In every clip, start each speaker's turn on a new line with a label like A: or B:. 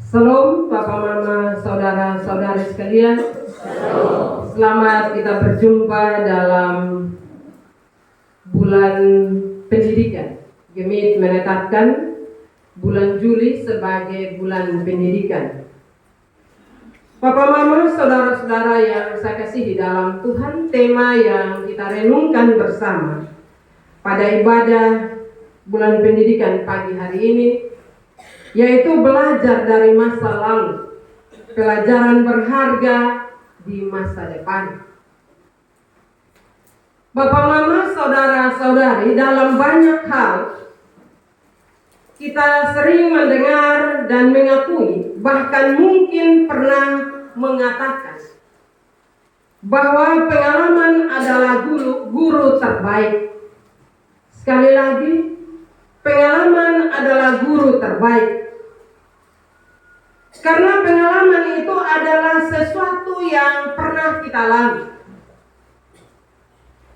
A: Salam Bapak Mama, saudara-saudari sekalian. Selamat kita berjumpa dalam bulan pendidikan. Gemit menetapkan bulan Juli sebagai bulan pendidikan. Bapak Mama, saudara-saudara yang saya kasihi dalam Tuhan, tema yang kita renungkan bersama pada ibadah bulan pendidikan pagi hari ini yaitu belajar dari masa lalu, pelajaran berharga di masa depan. Bapak Mama, saudara-saudari, dalam banyak hal kita sering mendengar dan mengakui, bahkan mungkin pernah mengatakan bahwa pengalaman adalah guru terbaik. Sekali lagi, pengalaman adalah guru terbaik. Karena pengalaman itu adalah sesuatu yang pernah kita lalui,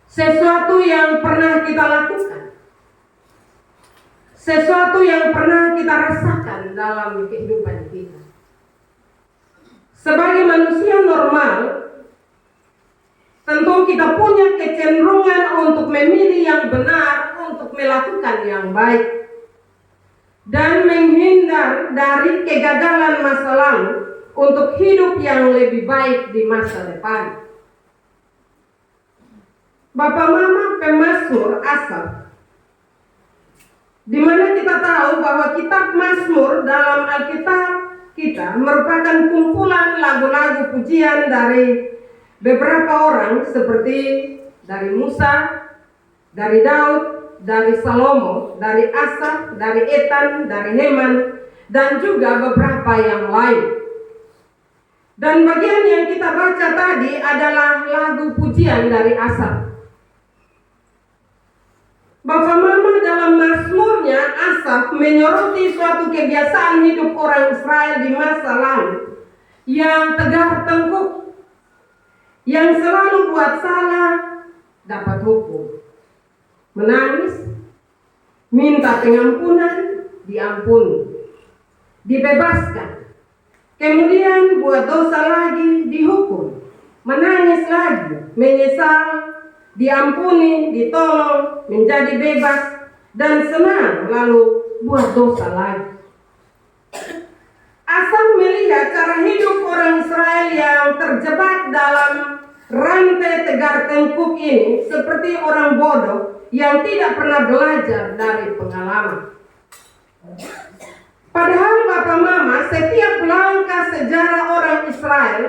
A: sesuatu yang pernah kita lakukan, sesuatu yang pernah kita rasakan dalam kehidupan kita. Sebagai manusia normal, tentu kita punya kecenderungan untuk memilih yang benar, untuk melakukan yang baik, dan menghindar dari kegagalan masa lalu untuk hidup yang lebih baik di masa depan. Bapak Mama, pemazmur Asaf, di mana kita tahu bahwa kitab Mazmur dalam Alkitab kita merupakan kumpulan lagu-lagu pujian dari beberapa orang seperti dari Musa, dari Daud, dari Salomo, dari Asaf, dari Etan, dari Heman, dan juga beberapa yang lain. Dan bagian yang kita baca tadi adalah lagu pujian dari Asaf. Bapak Mama, dalam mazmurnya Asaf menyoroti suatu kebiasaan hidup orang Israel di masa lalu yang tegar tengkuk, yang selalu buat salah dapat hukum, menangis, minta pengampunan, diampuni, dibebaskan, kemudian buat dosa lagi, dihukum, menangis lagi, menyesal, diampuni, ditolong, menjadi bebas, dan senang, lalu buat dosa lagi. Asal melihat cara hidup orang Israel yang terjebak dalam rantai tegar tengkuk ini seperti orang bodoh yang tidak pernah belajar dari pengalaman. Padahal Bapak Mama, setiap langkah sejarah orang Israel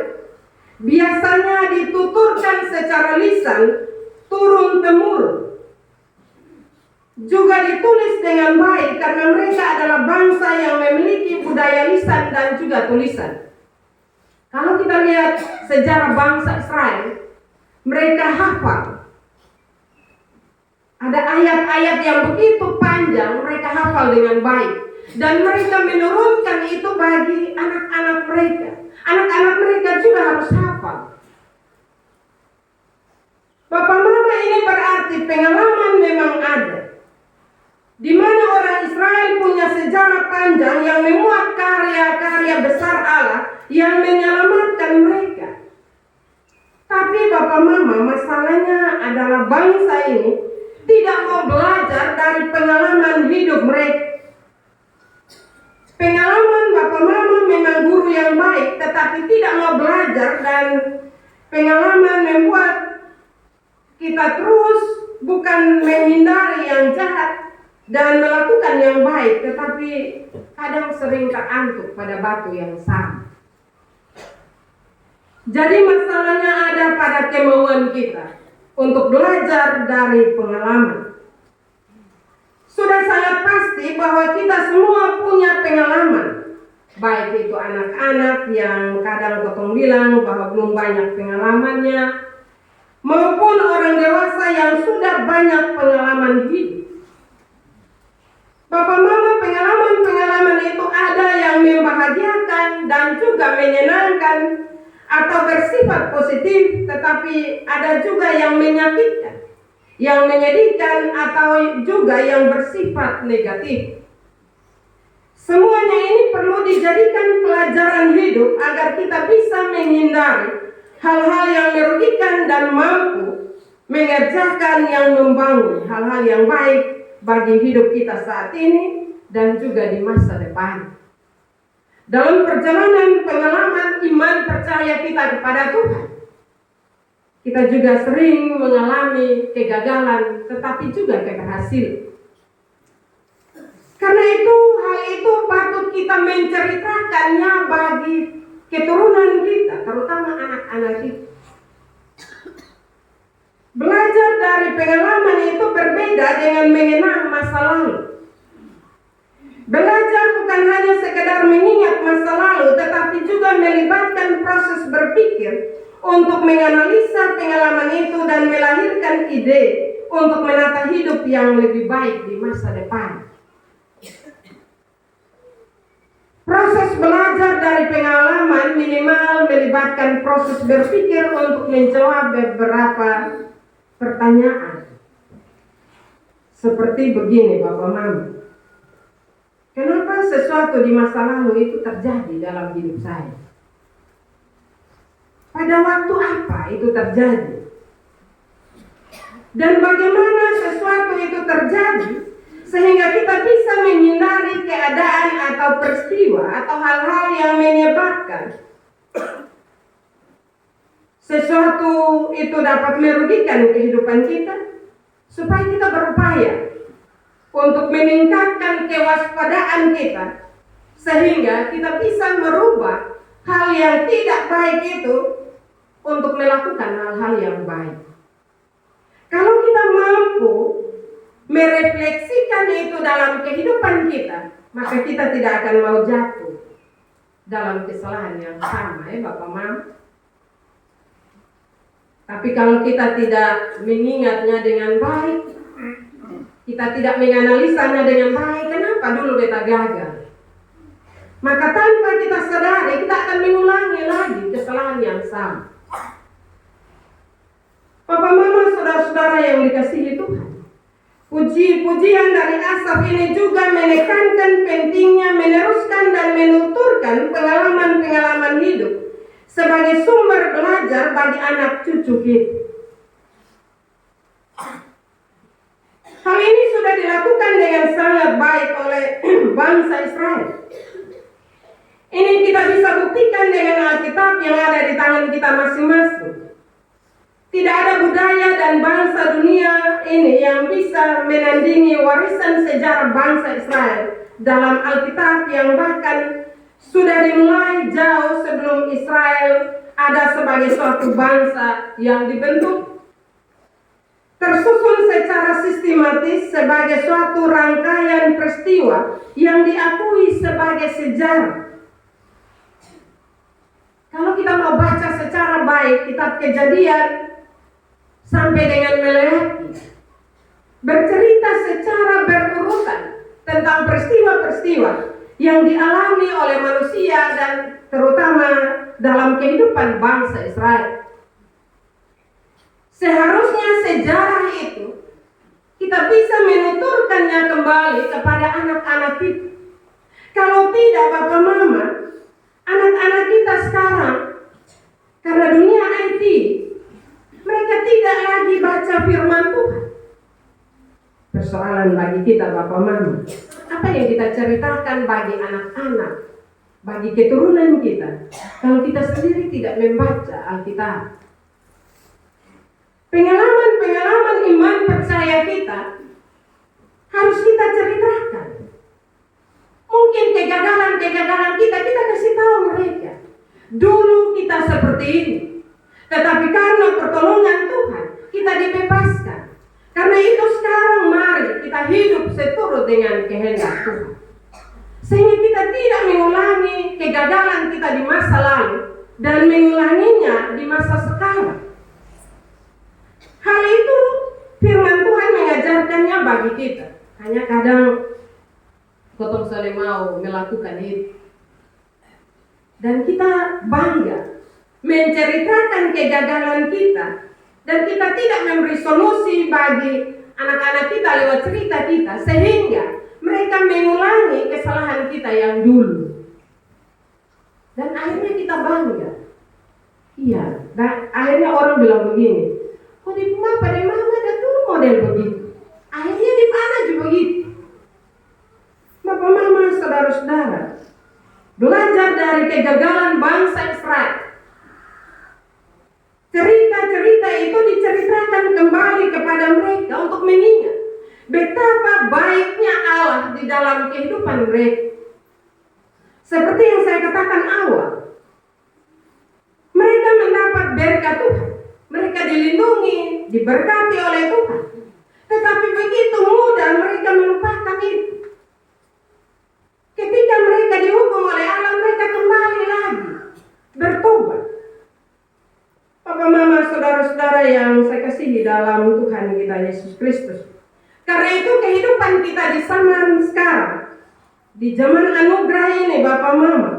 A: biasanya dituturkan secara lisan turun-temurun, juga ditulis dengan baik karena mereka adalah bangsa yang memiliki budaya lisan dan juga tulisan. Kalau kita lihat sejarah bangsa Israel, mereka hafal. Ada ayat-ayat yang begitu panjang, mereka hafal dengan baik. Dan mereka menurunkan itu bagi anak-anak mereka. Anak-anak mereka juga harus hafal. Bapak Mama, ini berarti pengalaman memang ada, di mana orang Israel punya sejarah panjang yang memuat karya-karya besar Allah yang menyelamatkan mereka. Tapi Bapak Mama, masalahnya adalah bangsa ini tidak mau belajar dari pengalaman hidup mereka. Pengalaman Bapak Mama memang guru yang baik, tetapi tidak mau belajar, dan pengalaman membuat kita terus bukan menghindari yang jahat dan melakukan yang baik, tetapi kadang sering terantuk pada batu yang sama. Jadi masalahnya ada pada kemauan kita untuk belajar dari pengalaman. Sudah sangat pasti bahwa kita semua punya pengalaman, baik itu anak-anak yang kadang potong bilang bahwa belum banyak pengalamannya, maupun orang dewasa yang sudah banyak pengalaman hidup. Bapak Mama, pengalaman-pengalaman itu ada yang membahagiakan dan juga menyenangkan atau bersifat positif, tetapi ada juga yang menyakitkan, yang menyedihkan, atau juga yang bersifat negatif. Semuanya ini perlu dijadikan pelajaran hidup agar kita bisa menghindari hal-hal yang merugikan dan mampu mengerjakan yang membangun hal-hal yang baik bagi hidup kita saat ini dan juga di masa depan. Dalam perjalanan pengalaman iman percaya kita kepada Tuhan, kita juga sering mengalami kegagalan tetapi juga keberhasilan. Karena itu hal itu patut kita menceritakannya bagi keturunan kita, terutama anak-anak kita. Belajar dari pengalaman itu berbeda dengan mengenang masa lalu. Belajar bukan hanya sekedar mengingat masa lalu, tetapi juga melibatkan proses berpikir untuk menganalisa pengalaman itu dan melahirkan ide untuk menata hidup yang lebih baik di masa depan. Proses belajar dari pengalaman minimal melibatkan proses berpikir untuk menjawab beberapa pertanyaan. Seperti begini Bapak Mama. Kenapa sesuatu di masa lalu itu terjadi dalam hidup saya? Pada waktu apa itu terjadi? Dan bagaimana sesuatu itu terjadi sehingga kita bisa menghindari keadaan atau peristiwa atau hal-hal yang menyebabkan sesuatu itu dapat merugikan kehidupan kita, supaya kita berupaya untuk meningkatkan kewaspadaan kita sehingga kita bisa merubah hal yang tidak baik itu untuk melakukan hal-hal yang baik. Kalau kita mampu merefleksikan itu dalam kehidupan kita, maka kita tidak akan mau jatuh dalam kesalahan yang sama, Bapak Mama. Tapi kalau kita tidak mengingatnya dengan baik, kita tidak menganalisanya dengan baik, kenapa dulu kita gagal? Maka tanpa kita sadari, kita akan mengulangi lagi kesalahan yang sama. Bapak Mama, saudara-saudara yang dikasihi Tuhan, puji-pujian dari Asaf ini juga menekankan pentingnya meneruskan dan menuturkan pengalaman-pengalaman hidup sebagai sumber belajar bagi anak cucu kita. Hal ini sudah dilakukan dengan sangat baik oleh bangsa Israel. Ini kita bisa buktikan dengan Alkitab yang ada di tangan kita masing-masing. Tidak ada budaya dan bangsa dunia ini yang bisa menandingi warisan sejarah bangsa Israel dalam Alkitab yang bahkan sudah dimulai jauh sebelum Israel ada sebagai suatu bangsa yang dibentuk, tersusun secara sistematis sebagai suatu rangkaian peristiwa yang diakui sebagai sejarah. Kalau kita mau baca secara baik kitab Kejadian sampai dengan Meleakhi, bercerita secara berurutan tentang peristiwa-peristiwa yang dialami oleh manusia dan terutama dalam kehidupan bangsa Israel. Seharusnya sejarah itu kita bisa menuturkannya kembali kepada anak-anak kita. Kalau tidak, Bapak Mama, anak-anak kita sekarang karena dunia IT, mereka tidak lagi baca firman Tuhan. Persoalan bagi kita Bapak Mama, apa yang kita ceritakan bagi anak-anak, bagi keturunan kita, kalau kita sendiri tidak membaca Alkitab? Pengalaman-pengalaman iman percaya kita harus kita ceritakan. Mungkin kegagalan-kegagalan kita kasih tahu mereka. Dulu kita seperti ini, tetapi karena pertolongan Tuhan kita dibebaskan. Karena itu sekarang mari kita hidup seturut dengan kehendak Tuhan, sehingga kita tidak mengulangi kegagalan kita di masa lalu dan mengulanginya di masa sekarang. Hal itu firman Tuhan mengajarkannya bagi kita. Hanya kadang kotong sore mau melakukan itu, dan kita bangga menceritakan kegagalan kita, dan kita tidak memberi solusi bagi anak-anak kita lewat cerita kita, sehingga mereka mengulangi kesalahan kita baik dulu. Dan akhirnya kita bangga. Iya, dan akhirnya orang bilang begini, kok di mama ada tuh model begitu. Akhirnya di mana juga begitu. Bapak mama, saudara-saudara, belajar dari kegagalan bangsa Israel. Cerita-cerita itu diceritakan kembali kepada mereka untuk mengingat betapa baiknya Allah di dalam kehidupan mereka. Seperti yang saya katakan awal, mereka mendapat berkat Tuhan, mereka dilindungi, diberkati oleh Tuhan. Tetapi begitu mudah mereka melupakan itu. Ketika mereka dihukum oleh Allah, mereka kembali lagi bertobat. Bapak mama, saudara-saudara yang saya kasihi dalam Tuhan kita Yesus Kristus. Karena itu kehidupan kita di zaman sekarang, di zaman anugerah ini Bapak mama,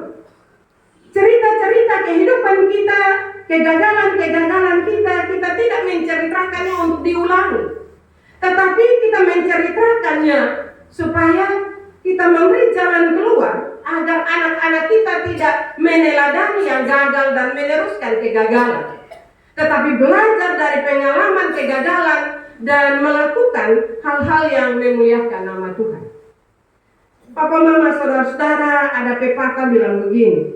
A: cerita-cerita kehidupan kita, kegagalan-kegagalan kita tidak menceritakannya untuk diulangi. Tetapi kita menceritakannya supaya kita memberi jalan keluar agar anak-anak kita tidak meneladani yang gagal dan meneruskan kegagalan. Tetapi belajar dari pengalaman kegagalan dan melakukan hal-hal yang memuliakan nama Tuhan. Papa mama saudara-saudara, ada pepatah bilang begini,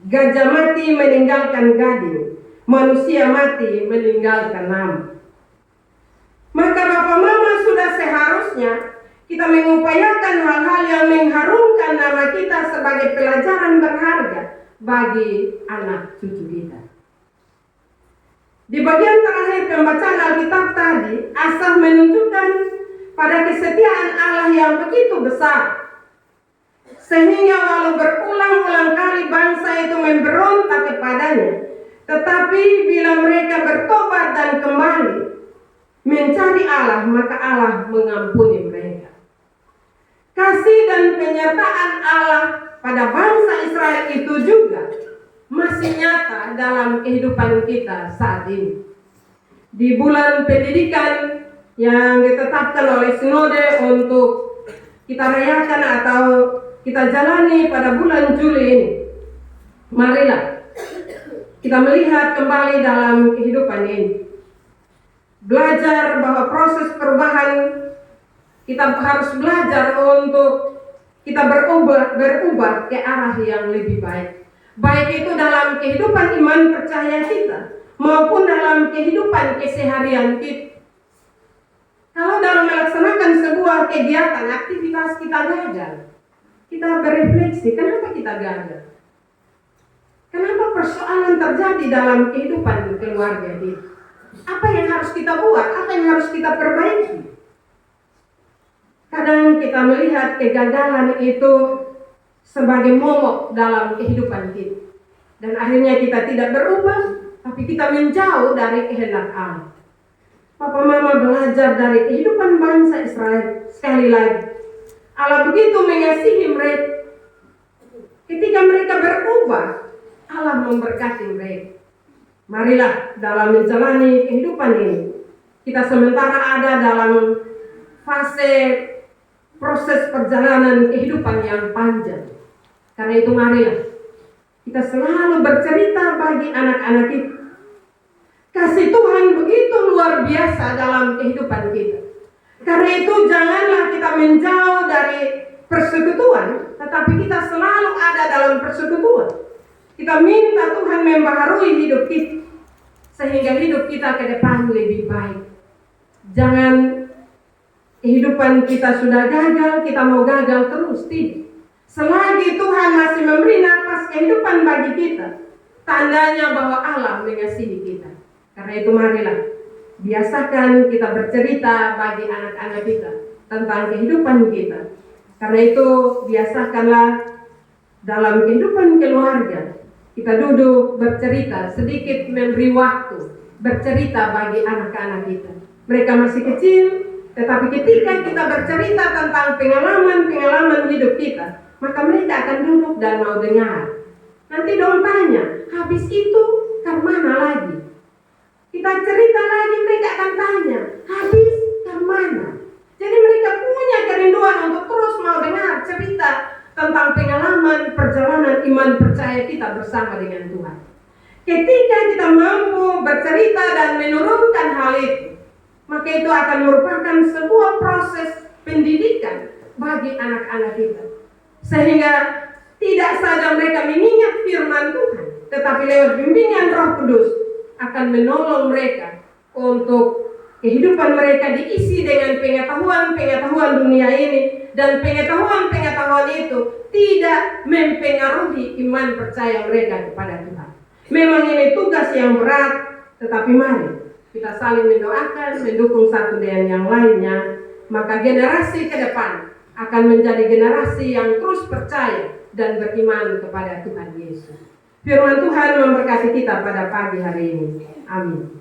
A: gajah mati meninggalkan gading, manusia mati meninggalkan nama. Maka Bapak Mama sudah seharusnya kita mengupayakan hal-hal yang mengharumkan nama kita sebagai pelajaran berharga bagi anak cucu kita. Di bagian terakhir pembacaan Alkitab tadi, Asaf menunjukkan pada kesetiaan Allah yang begitu besar. Sehingga walau berulang-ulang kali bangsa itu memberontak kepadanya, tetapi bila mereka bertobat dan kembali mencari Allah, maka Allah mengampuni mereka. Kasih dan penyertaan Allah pada bangsa Israel itu juga masih nyata dalam kehidupan kita saat ini. Di bulan pendidikan yang ditetapkan oleh Sinode untuk kita rayakan atau kita jalani pada bulan Juli ini, marilah kita melihat kembali dalam kehidupan ini. Belajar bahwa proses perubahan kita harus belajar untuk kita berubah ke arah yang lebih baik. Baik itu dalam kehidupan iman percaya kita maupun dalam kehidupan keseharian kita. Kalau dalam melaksanakan sebuah kegiatan, aktivitas kita gagal, kita berefleksi, kenapa kita gagal? Kenapa persoalan terjadi dalam kehidupan keluarga kita? Apa yang harus kita buat? Apa yang harus kita perbaiki? Kadang kita melihat kegagalan itu sebagai momok dalam kehidupan kita. Dan akhirnya kita tidak berubah, tapi kita menjauh dari kehendak Allah. Papa Mama belajar dari kehidupan bangsa Israel. Sekali lagi, Allah begitu mengasihi mereka. Ketika mereka berubah, Allah memberkati mereka. Marilah dalam menjalani kehidupan ini, kita sementara ada dalam fase proses perjalanan kehidupan yang panjang. Karena itu marilah kita selalu bercerita bagi anak-anak kita. Kasih Tuhan begitu luar biasa dalam kehidupan kita. Karena itu janganlah kita menjauh dari persekutuan, tetapi kita selalu ada dalam persekutuan. Kita minta Tuhan membaharui hidup kita, sehingga hidup kita ke depan lebih baik. Jangan kehidupan kita sudah gagal, kita mau gagal terus. Tidak. Selagi Tuhan masih memberi nafas kehidupan bagi kita, tandanya bahwa Allah mengasihi kita. Karena itu marilah biasakan kita bercerita bagi anak-anak kita tentang kehidupan kita. Karena itu biasakanlah dalam kehidupan keluarga kita duduk bercerita, sedikit memberi waktu bercerita bagi anak-anak kita. Mereka masih kecil, tetapi ketika kita bercerita tentang pengalaman-pengalaman hidup kita, maka mereka akan duduk dan mau dengar. Nanti dong tanya, habis itu ke mana lagi? Kita cerita lagi, mereka akan tanya, habis ke mana? Jadi mereka punya kerinduan untuk terus mau dengar cerita tentang pengalaman perjalanan iman percaya kita bersama dengan Tuhan. Ketika kita mampu bercerita dan menurunkan hal itu, maka itu akan merupakan sebuah proses pendidikan bagi anak-anak kita. Sehingga tidak saja mereka mengingat firman Tuhan, tetapi lewat bimbingan Roh Kudus akan menolong mereka untuk kehidupan mereka diisi dengan pengetahuan-pengetahuan dunia ini. Dan pengetahuan-pengetahuan itu tidak mempengaruhi iman percaya mereka kepada Tuhan. Memang ini tugas yang berat, tetapi mari kita saling mendoakan, mendukung satu dengan yang lainnya. Maka generasi ke depan akan menjadi generasi yang terus percaya dan beriman kepada Tuhan Yesus. Firman Tuhan memberkati kita pada pagi hari ini. Amin.